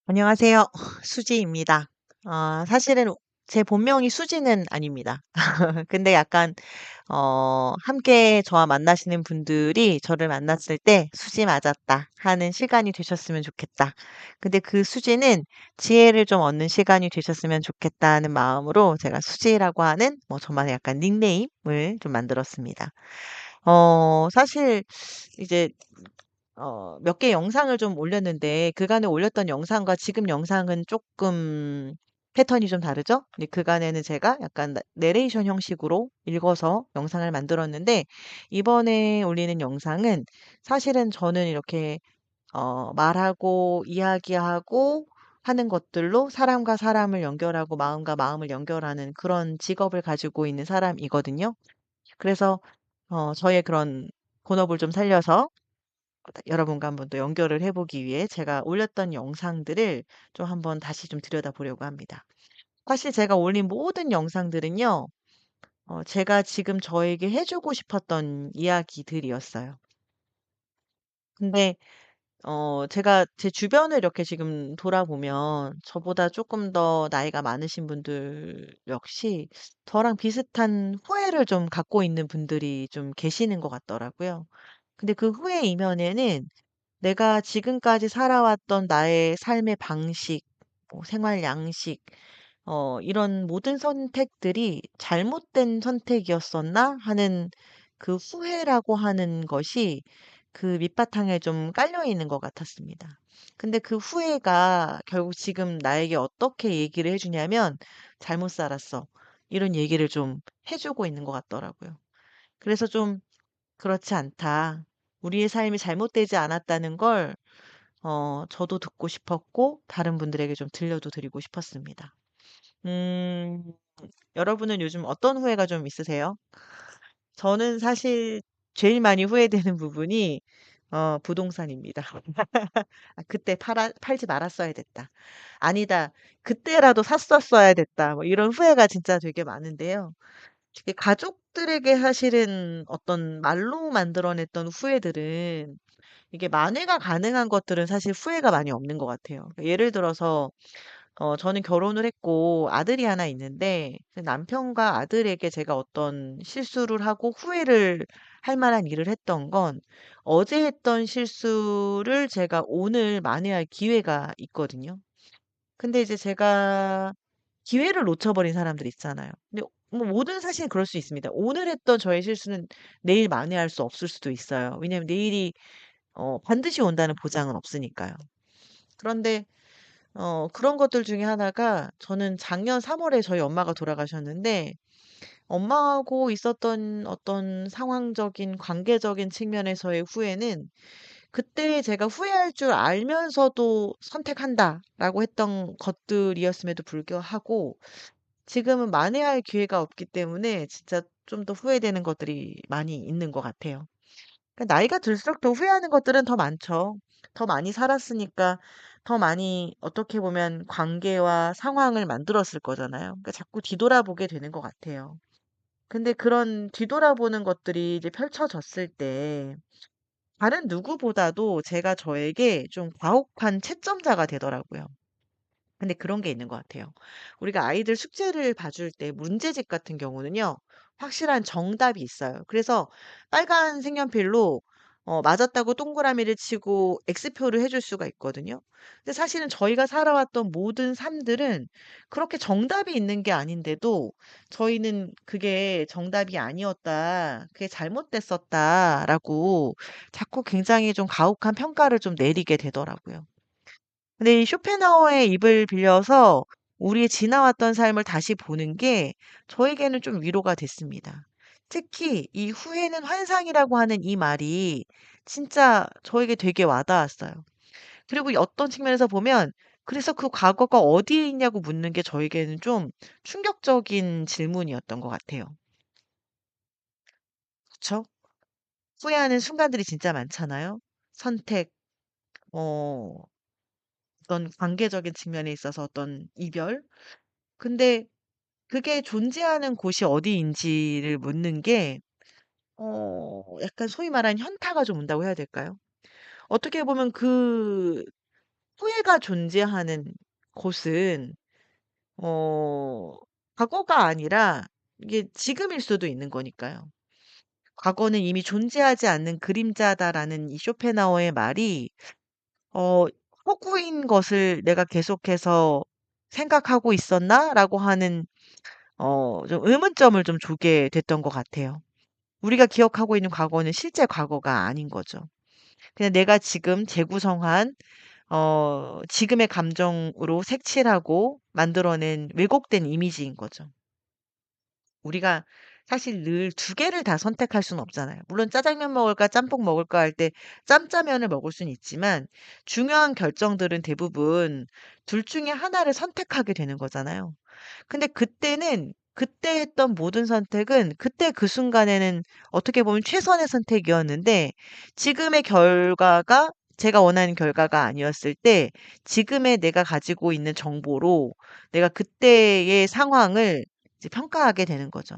안녕하세요. 수지입니다. 사실은 제 본명이 수지는 아닙니다. 근데 약간 함께 저와 만나시는 분들이 저를 만났을 때 '수지 맞았다.' 하는 시간이 되셨으면 좋겠다. 근데 그 수지는 지혜를 좀 얻는 시간이 되셨으면 좋겠다는 마음으로 제가 수지라고 하는 저만의 약간 닉네임을 좀 만들었습니다. 사실 이제 몇 개 영상을 좀 올렸는데 그간에 올렸던 영상과 지금 영상은 조금 패턴이 좀 다르죠? 근데 그간에는 제가 약간 내레이션 형식으로 읽어서 영상을 만들었는데 이번에 올리는 영상은 사실은 저는 이렇게 말하고 이야기하고 하는 것들로 사람과 사람을 연결하고 마음과 마음을 연결하는 그런 직업을 가지고 있는 사람이거든요. 그래서 저의 그런 본업을 좀 살려서 여러분과 한번 또 연결을 해 보기 위해 제가 올렸던 영상들을 좀 한번 다시 좀 들여다보려고 합니다. 사실 제가 올린 모든 영상들은요. 제가 지금 저에게 해 주고 싶었던 이야기들이었어요. 근데 제가 제 주변을 이렇게 지금 돌아보면 저보다 조금 더 나이가 많으신 분들 역시 저랑 비슷한 후회를 좀 갖고 있는 분들이 좀 계시는 것 같더라고요. 근데 그 후회 이면에는 내가 지금까지 살아왔던 나의 삶의 방식, 생활 양식, 이런 모든 선택들이 '잘못된 선택이었었나?' 하는 그 후회라고 하는 것이 그 밑바탕에 좀 깔려 있는 것 같았습니다. 근데 그 후회가 결국 지금 나에게 어떻게 얘기를 해 주냐면 "잘못 살았어." 이런 얘기를 좀 해 주고 있는 것 같더라고요. 그래서 좀 '그렇지 않다. 우리의 삶이 잘못되지 않았다는 걸 저도 듣고 싶었고 다른 분들에게 좀 들려도 드리고 싶었습니다. 음 여러분은 요즘 어떤 후회가 좀 있으세요? 저는 사실 제일 많이 후회되는 부분이 부동산입니다. '아 그때 팔지 말았어야 됐다.' 아니다. '그때라도 샀었어야 됐다.' 뭐 이런 후회가 진짜 되게 많은데요. 이게 가족들에게 사실은 어떤 말로 만들어냈던 후회들은 이게 만회가 가능한 것들은 사실 후회가 많이 없는 것 같아요. 그러니까 예를 들어서 저는 결혼을 했고 아들이 하나 있는데 그 남편과 아들에게 제가 어떤 실수를 하고 후회를 할 만한 일을 했던 건 어제 했던 실수를 제가 오늘 만회할 기회가 있거든요. 근데 이제 제가 기회를 놓쳐버린 사람들 있잖아요. 근데 뭐 모든 사실은 그럴 수 있습니다. 오늘 했던 저의 실수는 내일 만회할 수 없을 수도 있어요. 왜냐하면 내일이 반드시 온다는 보장은 없으니까요. 그런데 그런 것들 중에 하나가 저는 작년 3 월에 저희 엄마가 돌아가셨는데 엄마하고 있었던 어떤 상황적인 관계적인 측면에서의 후회는 그때 제가 후회할 줄 알면서도 '선택한다.'라고 했던 것들이었음에도 불구하고 지금은 만회할 기회가 없기 때문에 진짜 좀 더 후회되는 것들이 많이 있는 것 같아요. 나이가 들수록 더 후회하는 것들은 더 많죠. 더 많이 살았으니까 더 많이 어떻게 보면 관계와 상황을 만들었을 거잖아요. 그러니까 자꾸 뒤돌아보게 되는 것 같아요. 근데 그런 뒤돌아보는 것들이 이제 펼쳐졌을 때 다른 누구보다도 제가 저에게 좀 가혹한 채점자가 되더라고요. 근데 그런 게 있는 것 같아요. 우리가 아이들 숙제를 봐줄 때 문제집 같은 경우는요. 확실한 정답이 있어요. 그래서 빨간 색연필로 맞았다고 동그라미를 치고 X표를 해줄 수가 있거든요. 근데 사실은 저희가 살아왔던 모든 삶들은 그렇게 정답이 있는 게 아닌데도 저희는 그게 정답이 아니었다. 그게 잘못됐었다라고 자꾸 굉장히 좀 가혹한 평가를 좀 내리게 되더라고요. 근데 이 쇼펜하우어의 입을 빌려서 우리의 지나왔던 삶을 다시 보는 게 저에게는 좀 위로가 됐습니다. 특히 이 "후회는 환상이라고 하는 이 말이 진짜 저에게 되게 와 닿았어요. 그리고 이 어떤 측면에서 보면 그래서 그 과거가 어디에 있냐고 묻는 게 저에게는 좀 충격적인 질문이었던 것 같아요. 그쵸? 후회하는 순간들이 진짜 많잖아요. 선택, 어 어떤 관계적인 측면에 있어서 어떤 이별. 근데 그게 존재하는 곳이 어디인지를 묻는 게 약간 소위 말하는 현타가 좀 온다고 해야 될까요? 어떻게 보면 그 후회가 존재하는 곳은 어 과거가 아니라 이게 지금일 수도 있는 거니까요. "과거는 이미 존재하지 않는 그림자다."라는 이 쇼펜하우어의 말이 어 '허구인 것을 내가 계속해서 생각하고 있었나?'라고 하는 좀 의문점을 좀 주게 됐던 것 같아요. 우리가 기억하고 있는 과거는 실제 과거가 아닌 거죠. 그냥 내가 지금 재구성한 지금의 감정으로 색칠하고 만들어낸 왜곡된 이미지인 거죠. 우리가 사실 늘 두 개를 다 선택할 수는 없잖아요. 물론 짜장면 먹을까 짬뽕 먹을까 할 때 짬짜면을 먹을 수는 있지만 중요한 결정들은 대부분 둘 중에 하나를 선택하게 되는 거잖아요. 근데 그때는 그때 했던 모든 선택은 그때 그 순간에는 어떻게 보면 최선의 선택이었는데 지금의 결과가 제가 원하는 결과가 아니었을 때 지금의 내가 가지고 있는 정보로 내가 그때의 상황을 이제 평가하게 되는 거죠.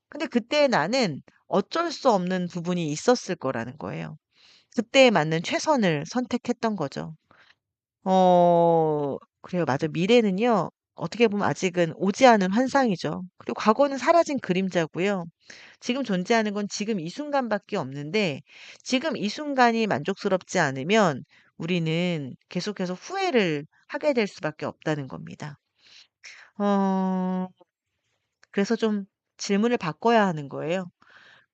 근데 그때 나는 어쩔 수 없는 부분이 있었을 거라는 거예요. 그때에 맞는 최선을 선택했던 거죠. 그래요. 맞아. 미래는요. 어떻게 보면 아직은 오지 않은 환상이죠. 그리고 과거는 사라진 그림자고요. 지금 존재하는 건 지금 이 순간밖에 없는데 지금 이 순간이 만족스럽지 않으면 우리는 계속해서 후회를 하게 될 수밖에 없다는 겁니다. 어 그래서 좀 질문을 바꿔야 하는 거예요.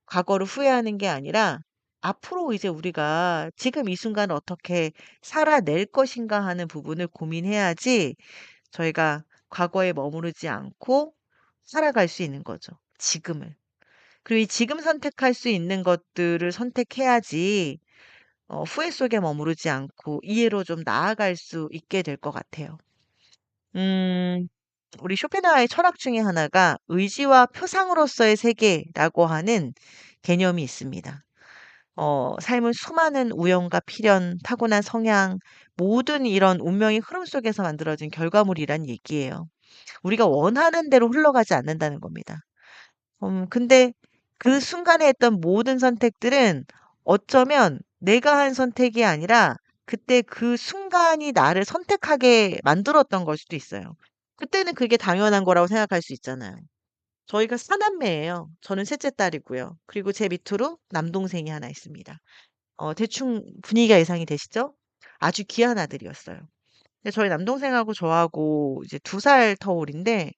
과거를 후회하는 게 아니라 앞으로 이제 우리가 지금 이 순간을 어떻게 살아낼 것인가 하는 부분을 고민해야지 저희가 과거에 머무르지 않고 살아갈 수 있는 거죠. 지금을. 그리고 이 지금 선택할 수 있는 것들을 선택해야지 후회 속에 머무르지 않고 이해로 좀 나아갈 수 있게 될 것 같아요. 음, 우리 쇼펜하우의 철학 중에 하나가 의지와 표상으로서의 세계라고 하는 개념이 있습니다. 삶은 수많은 우연과 필연, 타고난 성향, 모든 이런 운명의 흐름 속에서 만들어진 결과물이란 얘기예요. 우리가 원하는 대로 흘러가지 않는다는 겁니다. 근데 그 순간에 했던 모든 선택들은 어쩌면 내가 한 선택이 아니라 그때 그 순간이 나를 선택하게 만들었던 걸 수도 있어요. 그때는 그게 당연한 거라고 생각할 수 있잖아요. 저희가 4남매예요. 저는 셋째 딸이고요. 그리고 제 밑으로 남동생이 하나 있습니다. 대충 분위기가 예상이 되시죠? 아주 귀한 아들이었어요. 근데 저희 남동생하고 저하고 이제 2살 터울인데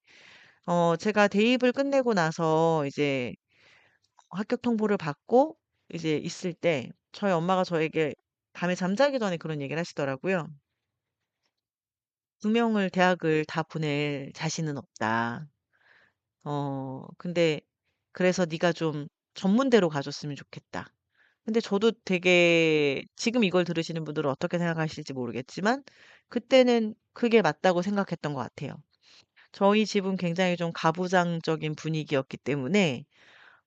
제가 대입을 끝내고 나서 이제 합격 통보를 받고 이제 있을 때 저희 엄마가 저에게 밤에 잠자기 전에 그런 얘기를 하시더라고요. "두 명을 대학을 다 보낼 자신은 없다. 근데 그래서 네가 좀 전문대로 가 줬으면 좋겠다." 근데 저도 되게 지금 이걸 들으시는 분들은 어떻게 생각하실지 모르겠지만 그때는 그게 맞다고 생각했던 것 같아요. 저희 집은 굉장히 좀 가부장적인 분위기였기 때문에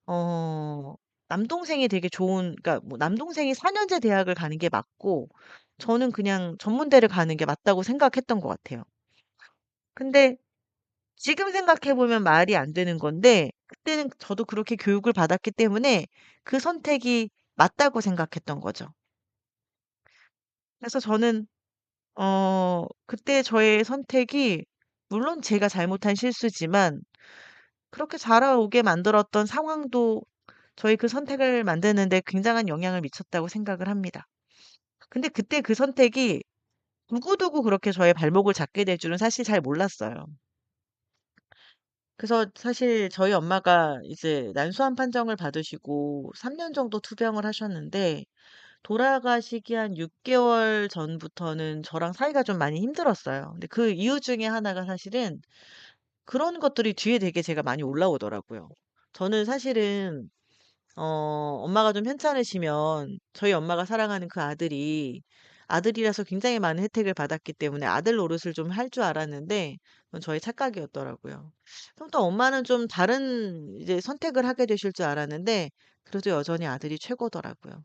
어 남동생이 되게 좋은 그러니까 뭐 남동생이 4 년제 대학을 가는 게 맞고 저는 그냥 전문대를 가는 게 맞다고 생각했던 것 같아요. 근데 지금 생각해 보면 말이 안 되는 건데 그때는 저도 그렇게 교육을 받았기 때문에 그 선택이 맞다고 생각했던 거죠. 그래서 저는 그때 저의 선택이 물론 제가 잘못한 실수지만 그렇게 자라오게 만들었던 상황도 저희 그 선택을 만드는 데 굉장한 영향을 미쳤다고 생각을 합니다. 근데 그때 그 선택이 두고두고 그렇게 저의 발목을 잡게 될 줄은 사실 잘 몰랐어요. 그래서 사실 저희 엄마가 이제 난소암 판정을 받으시고 3년 정도 투병을 하셨는데 돌아가시기 한 6 개월 전부터는 저랑 사이가 좀 많이 힘들었어요. 근데 그 이유 중에 하나가 사실은 그런 것들이 뒤에 되게 제가 많이 올라오더라고요. 저는 사실은 어 엄마가 좀 편찮으시면 저희 엄마가 사랑하는 그 아들이 아들이라서 굉장히 많은 혜택을 받았기 때문에 아들 노릇을 좀 할 줄 알았는데 그건 저의 착각이었더라고요. 그럼 또 엄마는 좀 다른 이제 선택을 하게 되실 줄 알았는데 그래도 여전히 아들이 최고더라고요.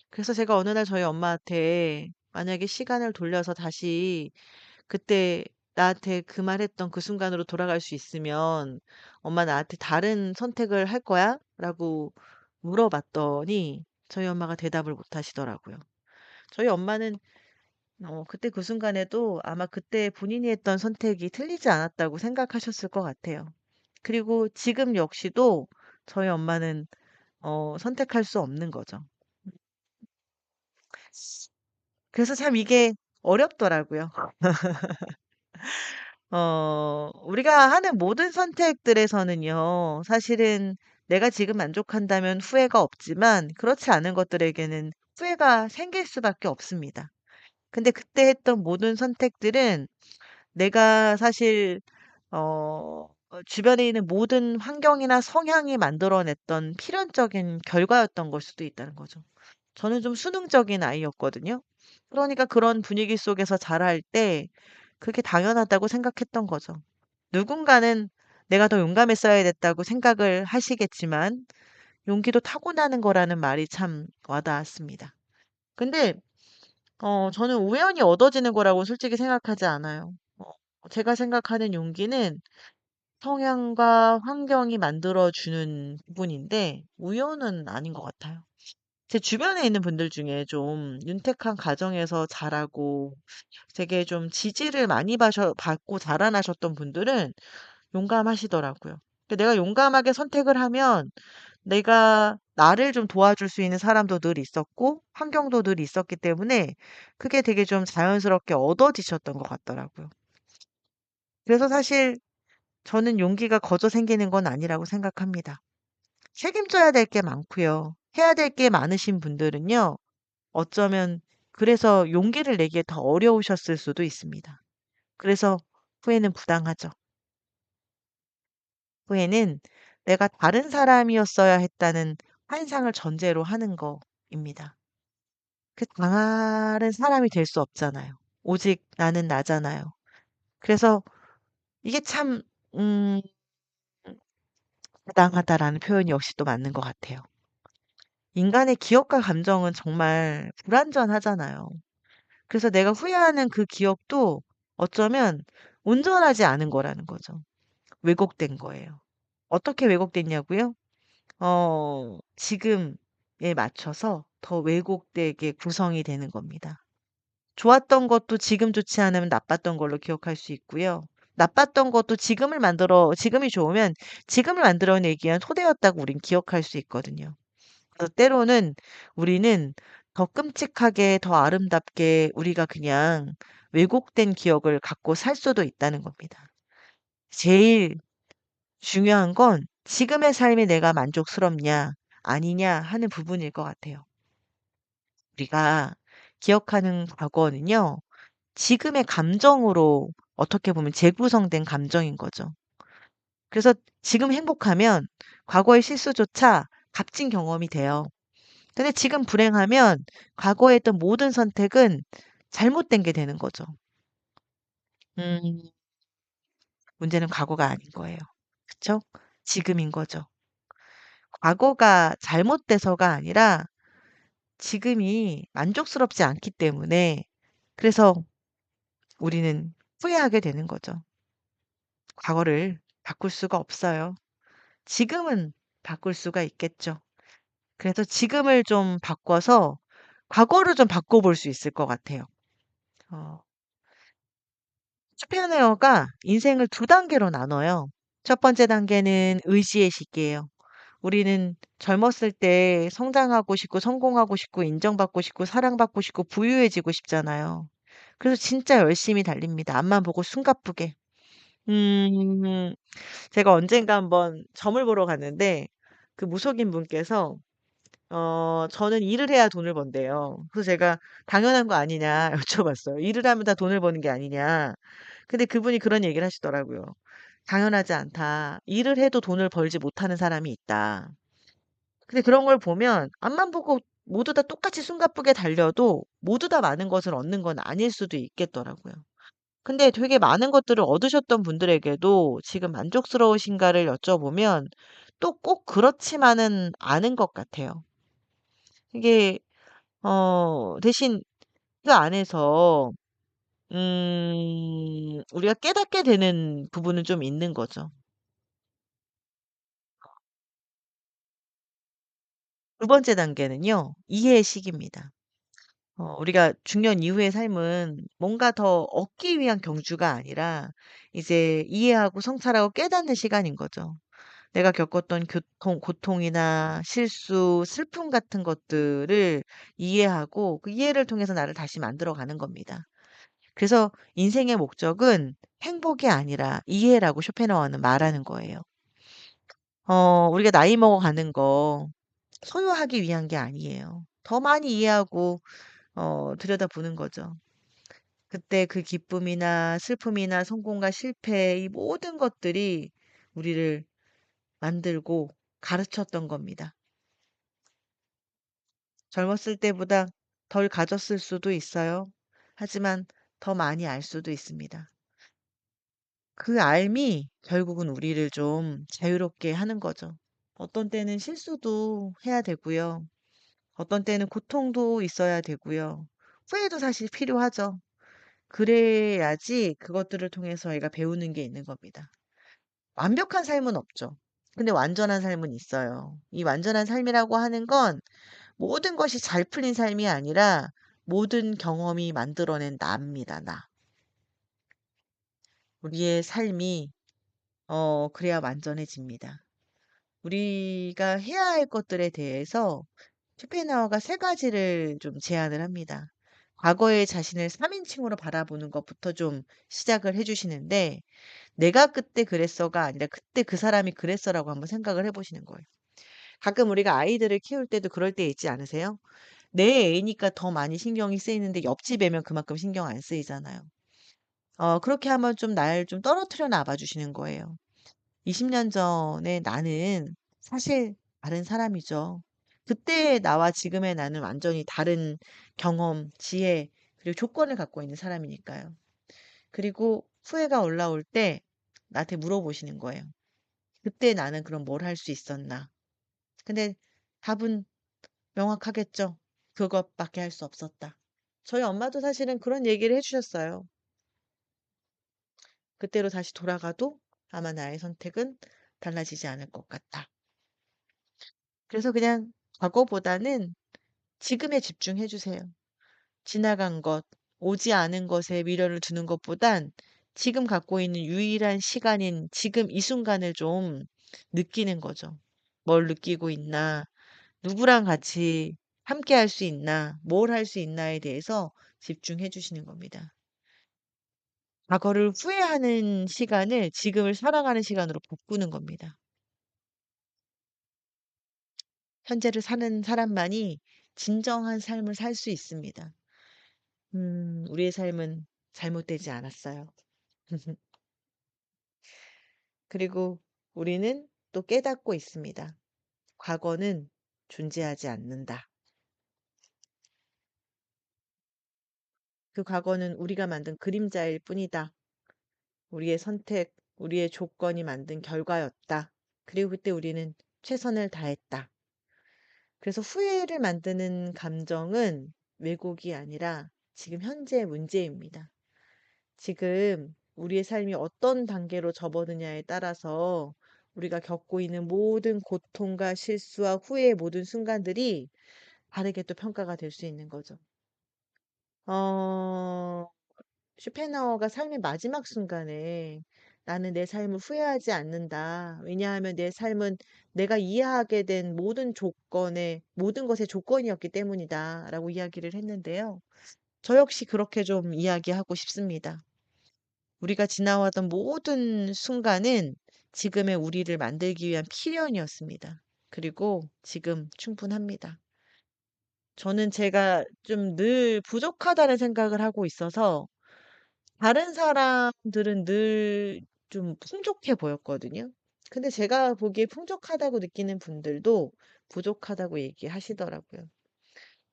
그래서 제가 어느 날 저희 엄마한테 만약에 시간을 돌려서 다시 그때 나한테 그 말했던 그 순간으로 돌아갈 수 있으면 "엄마 나한테 다른 선택을 할 거야?" 라고 물어봤더니 저희 엄마가 대답을 못 하시더라고요. 저희 엄마는 그때 그 순간에도 아마 그때 본인이 했던 선택이 틀리지 않았다고 생각하셨을 것 같아요. 그리고 지금 역시도 저희 엄마는 선택할 수 없는 거죠. 그래서 참 이게 어렵더라고요. 우리가 하는 모든 선택들에서는요, 사실은 내가 지금 만족한다면 후회가 없지만, 그렇지 않은 것들에게는 후회가 생길 수밖에 없습니다. 근데 그때 했던 모든 선택들은 내가 사실, 주변에 있는 모든 환경이나 성향이 만들어냈던 필연적인 결과였던 걸 수도 있다는 거죠. 저는 좀 수능적인 아이였거든요. 그러니까 그런 분위기 속에서 자랄 때 그게 당연하다고 생각했던 거죠. 누군가는 내가 더 용감했어야 됐다고 생각을 하시겠지만 용기도 타고나는 거라는 말이 참 와닿았습니다. 근데 저는 우연히 얻어지는 거라고 솔직히 생각하지 않아요. 제가 생각하는 용기는 성향과 환경이 만들어주는 부분인데 우연은 아닌 것 같아요. 제 주변에 있는 분들 중에 좀 윤택한 가정에서 자라고 되게 좀 지지를 많이 받고 자라나셨던 분들은 용감하시더라고요. 근데 내가 용감하게 선택을 하면 내가 나를 좀 도와줄 수 있는 사람도 늘 있었고 환경도 늘 있었기 때문에 그게 되게 좀 자연스럽게 얻어지셨던 것 같더라고요. 그래서 사실 저는 용기가 거저 생기는 건 아니라고 생각합니다. 책임져야 될 게 많고요. 해야 될 게 많으신 분들은요. 어쩌면 그래서 용기를 내기에 더 어려우셨을 수도 있습니다. 그래서 후회는 부당하죠. 후회는 내가 다른 사람이었어야 했다는 환상을 전제로 하는 거입니다. 그 다른 사람이 될 수 없잖아요. 오직 나는 나잖아요. 그래서 이게 참, 음, 부당하다라는 표현이 역시 또 맞는 것 같아요. 인간의 기억과 감정은 정말 불완전하잖아요. 그래서 내가 후회하는 그 기억도 어쩌면 온전하지 않은 거라는 거죠. 왜곡된 거예요. 어떻게 왜곡됐냐고요? 지금에 맞춰서 더 왜곡되게 구성이 되는 겁니다. 좋았던 것도 지금 좋지 않으면 나빴던 걸로 기억할 수 있고요. 나빴던 것도 지금이 좋으면 지금을 만들어내기 위한 토대였다고 우린 기억할 수 있거든요. 그래서 때로는 우리는 더 끔찍하게, 더 아름답게 우리가 그냥 왜곡된 기억을 갖고 살 수도 있다는 겁니다. 제일 중요한 건 지금의 삶이 내가 만족스럽냐, 아니냐 하는 부분일 것 같아요. 우리가 기억하는 과거는요, 지금의 감정으로 어떻게 보면 재구성된 감정인 거죠. 그래서 지금 행복하면 과거의 실수조차 값진 경험이 돼요. 근데 지금 불행하면 과거에 했던 모든 선택은 잘못된 게 되는 거죠. 음, 문제는 과거가 아닌 거예요. 그쵸? 지금인 거죠. 과거가 잘못돼서가 아니라 지금이 만족스럽지 않기 때문에 그래서 우리는 후회하게 되는 거죠. 과거를 바꿀 수가 없어요. 지금은 바꿀 수가 있겠죠. 그래서 지금을 좀 바꿔서 과거를 좀 바꿔볼 수 있을 것 같아요. 어, 쇼펜하우어가 인생을 두 단계로 나눠요. 첫 번째 단계는 의지의 시기예요. 우리는 젊었을 때 성장하고 싶고 성공하고 싶고 인정받고 싶고 사랑받고 싶고 부유해지고 싶잖아요. 그래서 진짜 열심히 달립니다. 앞만 보고 숨가쁘게. 음, 제가 언젠가 한번 점을 보러 갔는데 그 무속인 분께서 저는 일을 해야 돈을 번대요. 그래서 제가 당연한 거 아니냐 여쭤봤어요. 일을 하면 다 돈을 버는 게 아니냐. 근데 그분이 그런 얘기를 하시더라고요. 당연하지 않다. 일을 해도 돈을 벌지 못하는 사람이 있다. 근데 그런 걸 보면 앞만 보고 모두 다 똑같이 숨가쁘게 달려도 모두 다 많은 것을 얻는 건 아닐 수도 있겠더라고요. 근데 되게 많은 것들을 얻으셨던 분들에게도 지금 만족스러우신가를 여쭤보면 또 꼭 그렇지만은 않은 것 같아요. 이게 대신 그 안에서 우리가 깨닫게 되는 부분은 좀 있는 거죠. 두 번째 단계는요. 이해의 시기입니다. 우리가 중년 이후의 삶은 뭔가 더 얻기 위한 경주가 아니라 이제 이해하고 성찰하고 깨닫는 시간인 거죠. 내가 겪었던 고통이나 실수, 슬픔 같은 것들을 이해하고 그 이해를 통해서 나를 다시 만들어 가는 겁니다. 그래서 인생의 목적은 행복이 아니라 이해라고 쇼펜하우어는 말하는 거예요. 우리가 나이 먹어가는 거 소유하기 위한 게 아니에요. 더 많이 이해하고 들여다보는 거죠. 그때 그 기쁨이나 슬픔이나 성공과 실패 이 모든 것들이 우리를 만들고 가르쳤던 겁니다. 젊었을 때보다 덜 가졌을 수도 있어요. 하지만 더 많이 알 수도 있습니다. 그 알미 결국은 우리를 좀 자유롭게 하는 거죠. 어떤 때는 실수도 해야 되고요. 어떤 때는 고통도 있어야 되고요. 후회도 사실 필요하죠. 그래야지 그것들을 통해서 애가 배우는 게 있는 겁니다. 완벽한 삶은 없죠. 근데 완전한 삶은 있어요. 이 완전한 삶이라고 하는 건 모든 것이 잘 풀린 삶이 아니라 모든 경험이 만들어낸 나입니다, 나. 우리의 삶이, 그래야 완전해집니다. 우리가 해야 할 것들에 대해서 쇼펜하우어가 세 가지를 좀 제안을 합니다. 과거의 자신을 3인칭으로 바라보는 것부터 좀 시작을 해주시는데, 내가 그때 그랬어가 아니라 그때 그 사람이 그랬어라고 한번 생각을 해보시는 거예요. 가끔 우리가 아이들을 키울 때도 그럴 때 있지 않으세요? 내 애니까 더 많이 신경이 쓰이는데 옆집 애면 그만큼 신경 안 쓰이잖아요. 그렇게 한번 좀 날 좀 떨어뜨려 놔봐 주시는 거예요. 20년 전에 나는 사실 다른 사람이죠. 그때의 나와 지금의 나는 완전히 다른 경험, 지혜, 그리고 조건을 갖고 있는 사람이니까요. 그리고 후회가 올라올 때 나한테 물어보시는 거예요. 그때 나는 그럼 뭘 할 수 있었나? 근데 답은 명확하겠죠. 그것밖에 할 수 없었다. 저희 엄마도 사실은 그런 얘기를 해주셨어요. 그때로 다시 돌아가도 아마 나의 선택은 달라지지 않을 것 같다. 그래서 그냥 과거보다는 지금에 집중해 주세요. 지나간 것, 오지 않은 것에 미련을 두는 것보단 지금 갖고 있는 유일한 시간인 지금 이 순간을 좀 느끼는 거죠. 뭘 느끼고 있나, 누구랑 같이 함께 할 수 있나, 뭘 할 수 있나에 대해서 집중해 주시는 겁니다. 과거를 후회하는 시간을 지금을 살아가는 시간으로 바꾸는 겁니다. 현재를 사는 사람만이 진정한 삶을 살 수 있습니다. 우리의 삶은 잘못되지 않았어요. 그리고 우리는 또 깨닫고 있습니다. 과거는 존재하지 않는다. 그 과거는 우리가 만든 그림자일 뿐이다. 우리의 선택, 우리의 조건이 만든 결과였다. 그리고 그때 우리는 최선을 다했다. 그래서 후회를 만드는 감정은 왜곡이 아니라 지금 현재의 문제입니다. 지금 우리의 삶이 어떤 단계로 접어드냐에 따라서 우리가 겪고 있는 모든 고통과 실수와 후회의 모든 순간들이 다르게 또 평가가 될 수 있는 거죠. 어, 쇼펜하우어가 삶의 마지막 순간에 나는 내 삶을 후회하지 않는다. 왜냐하면 내 삶은 내가 이해하게 된 모든 조건의, 모든 것의 조건이었기 때문이다. 라고 이야기를 했는데요. 저 역시 그렇게 좀 이야기하고 싶습니다. 우리가 지나왔던 모든 순간은 지금의 우리를 만들기 위한 필연이었습니다. 그리고 지금 충분합니다. 저는 제가 좀 늘 부족하다는 생각을 하고 있어서 다른 사람들은 늘 좀 풍족해 보였거든요. 근데 제가 보기에 풍족하다고 느끼는 분들도 부족하다고 얘기하시더라고요.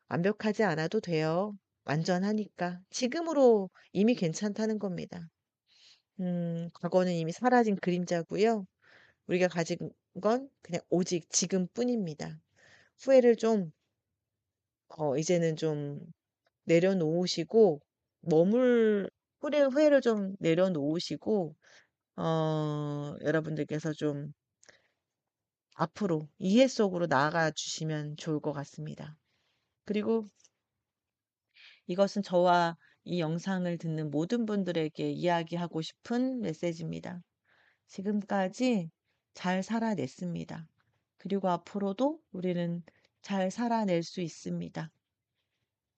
완벽하지 않아도 돼요. 완전하니까. 지금으로 이미 괜찮다는 겁니다. 과거는 이미 사라진 그림자고요. 우리가 가진 건 그냥 오직 지금뿐입니다. 후회를 좀 이제는 좀 내려놓으시고 후회를 좀 내려놓으시고 여러분들께서 좀 앞으로 이해 속으로 나아가 주시면 좋을 것 같습니다. 그리고 이것은 저와 이 영상을 듣는 모든 분들에게 이야기하고 싶은 메시지입니다. 지금까지 잘 살아냈습니다. 그리고 앞으로도 우리는 잘 살아낼 수 있습니다.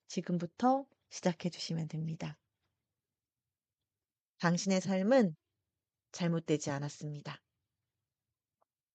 지금부터 시작해 주시면 됩니다. 당신의 삶은 잘못되지 않았습니다.